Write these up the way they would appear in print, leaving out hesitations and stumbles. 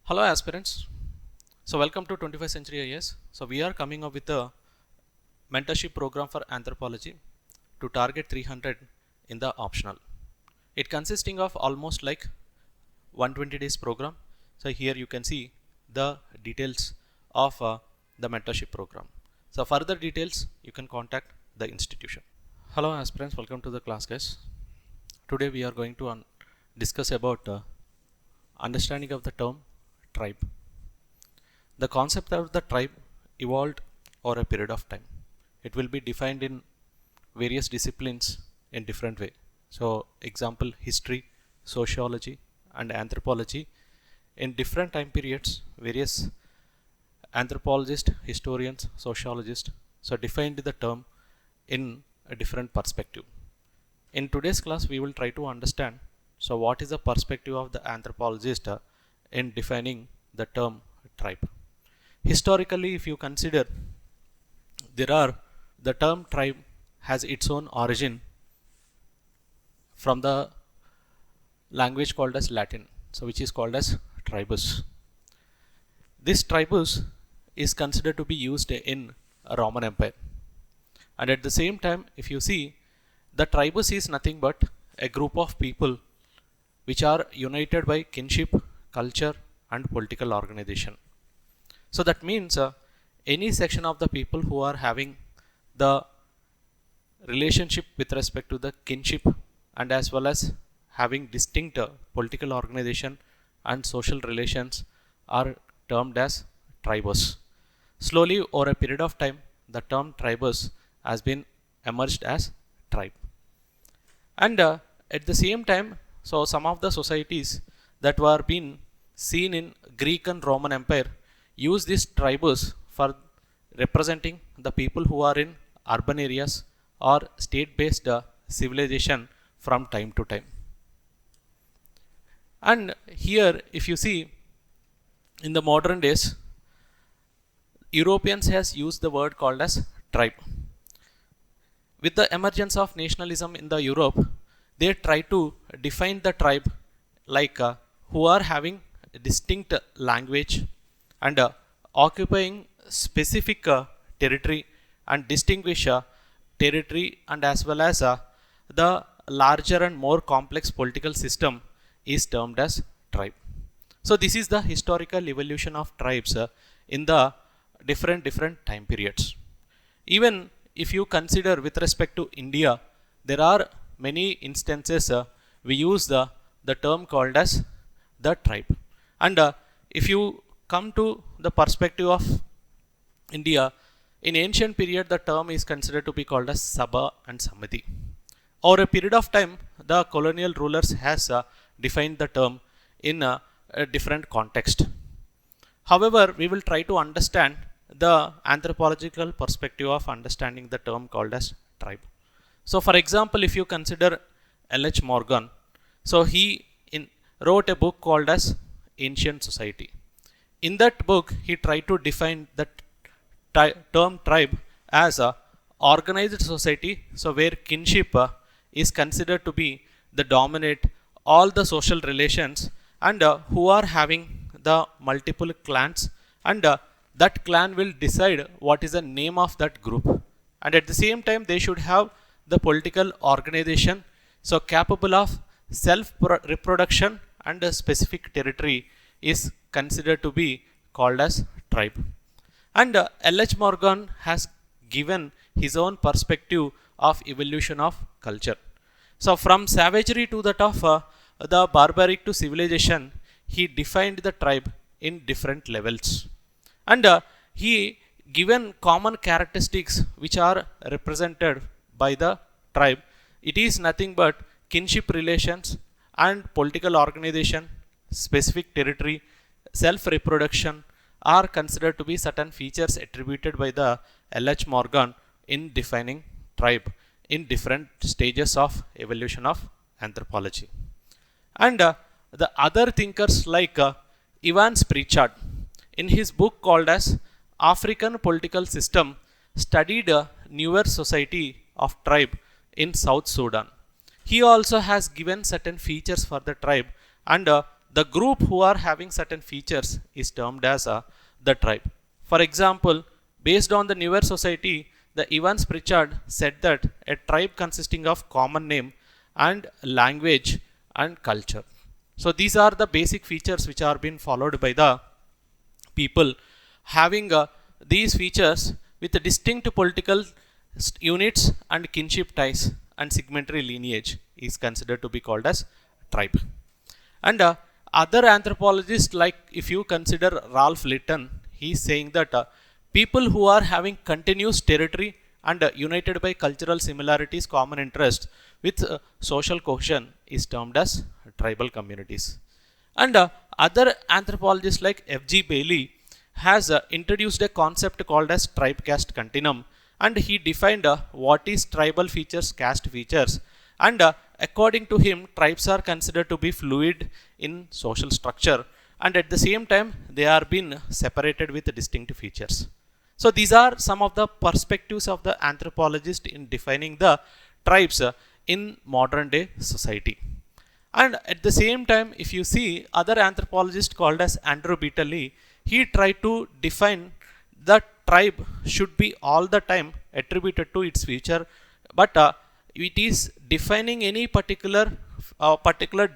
Hello aspirants. So welcome to 21st Century IAS. So we are coming up with a mentorship program for anthropology to target 300 in the optional. It consisting of almost like 120 days program. So here you can see the details of the mentorship program. So further details you can contact the institution. Hello aspirants, welcome to the class guys. Today we are going to discuss about understanding of the term tribe. The concept of the tribe evolved over a period of time. It will be defined in various disciplines in different way. So example history, sociology and anthropology. In different time periods, various anthropologists, historians, sociologists so defined the term in a different perspective. In today's class we will try to understand so what is the perspective of the anthropologist in defining the term tribe. Historically, if you consider, the term tribe has its own origin from the language called as Latin, so which is called as tribus. This tribus is considered to be used in a Roman Empire, and at the same time, if you see, the tribus is nothing but a group of people which are united by kinship, culture, and political organization. So that means any section of the people who are having the relationship with respect to the kinship and as well as having distinct political organization and social relations are termed as tribus. Slowly over a period of time, the term tribus has been emerged as tribe. And at the same time, so some of the societies that were being seen in Greek and Roman Empire use these tribes for representing the people who are in urban areas or state-based civilization from time to time. And here, if you see, in the modern days, Europeans has used the word called as tribe. With the emergence of nationalism in the Europe, they try to define the tribe like who are having a distinct language and occupying specific territory and distinguish territory and as well as the larger and more complex political system is termed as tribe. So this is the historical evolution of tribes in the different time periods. Even if you consider with respect to India, there are many instances we use the term called as the tribe. And if you come to the perspective of India, in ancient period the term is considered to be called as Sabha and Samiti. Over a period of time, the colonial rulers has defined the term in a different context. However, we will try to understand the anthropological perspective of understanding the term called as tribe. So for example, if you consider L.H. Morgan, so he wrote a book called as Ancient Society. In that book, he tried to define the term tribe as a organized society, so where kinship is considered to be the dominate all the social relations and who are having the multiple clans and that clan will decide what is the name of that group, and at the same time they should have the political organization so capable of self reproduction and a specific territory is considered to be called as tribe. And L.H. Morgan has given his own perspective of evolution of culture. So from savagery to that of the barbaric to civilization, he defined the tribe in different levels. And he given common characteristics which are represented by the tribe. It is nothing but kinship relations and political organization, specific territory, self-reproduction are considered to be certain features attributed by the L.H. Morgan in defining tribe in different stages of evolution of anthropology. And the other thinkers like Evans Pritchard, in his book called as African Political System, studied a newer society of tribe in South Sudan. He also has given certain features for the tribe and the group who are having certain features is termed as the tribe. For example, based on the newer society, the Evans Pritchard said that a tribe consisting of common name and language and culture. So these are the basic features which are being followed by the people having these features with distinct political units and kinship ties and segmentary lineage is considered to be called as tribe. And other anthropologists, like if you consider Ralph Litton, he is saying that people who are having continuous territory and united by cultural similarities, common interest with social cohesion is termed as tribal communities. And other anthropologists like F.G. Bailey has introduced a concept called as tribe caste continuum, and he defined what is tribal features, caste features, and according to him, tribes are considered to be fluid in social structure, and at the same time they are being separated with distinct features. So these are some of the perspectives of the anthropologist in defining the tribes in modern day society. And at the same time, if you see other anthropologist called as Andrew Beatley, he tried to define the tribe should be all the time attributed to its feature, but it is defining any particular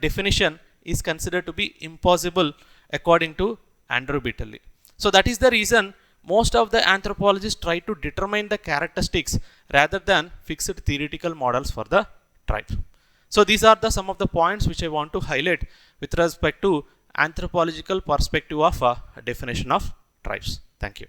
definition is considered to be impossible according to Andrew Beatley. So that is the reason most of the anthropologists try to determine the characteristics rather than fixed theoretical models for the tribe. So these are some of the points which I want to highlight with respect to anthropological perspective of definition of tribes. Thank you.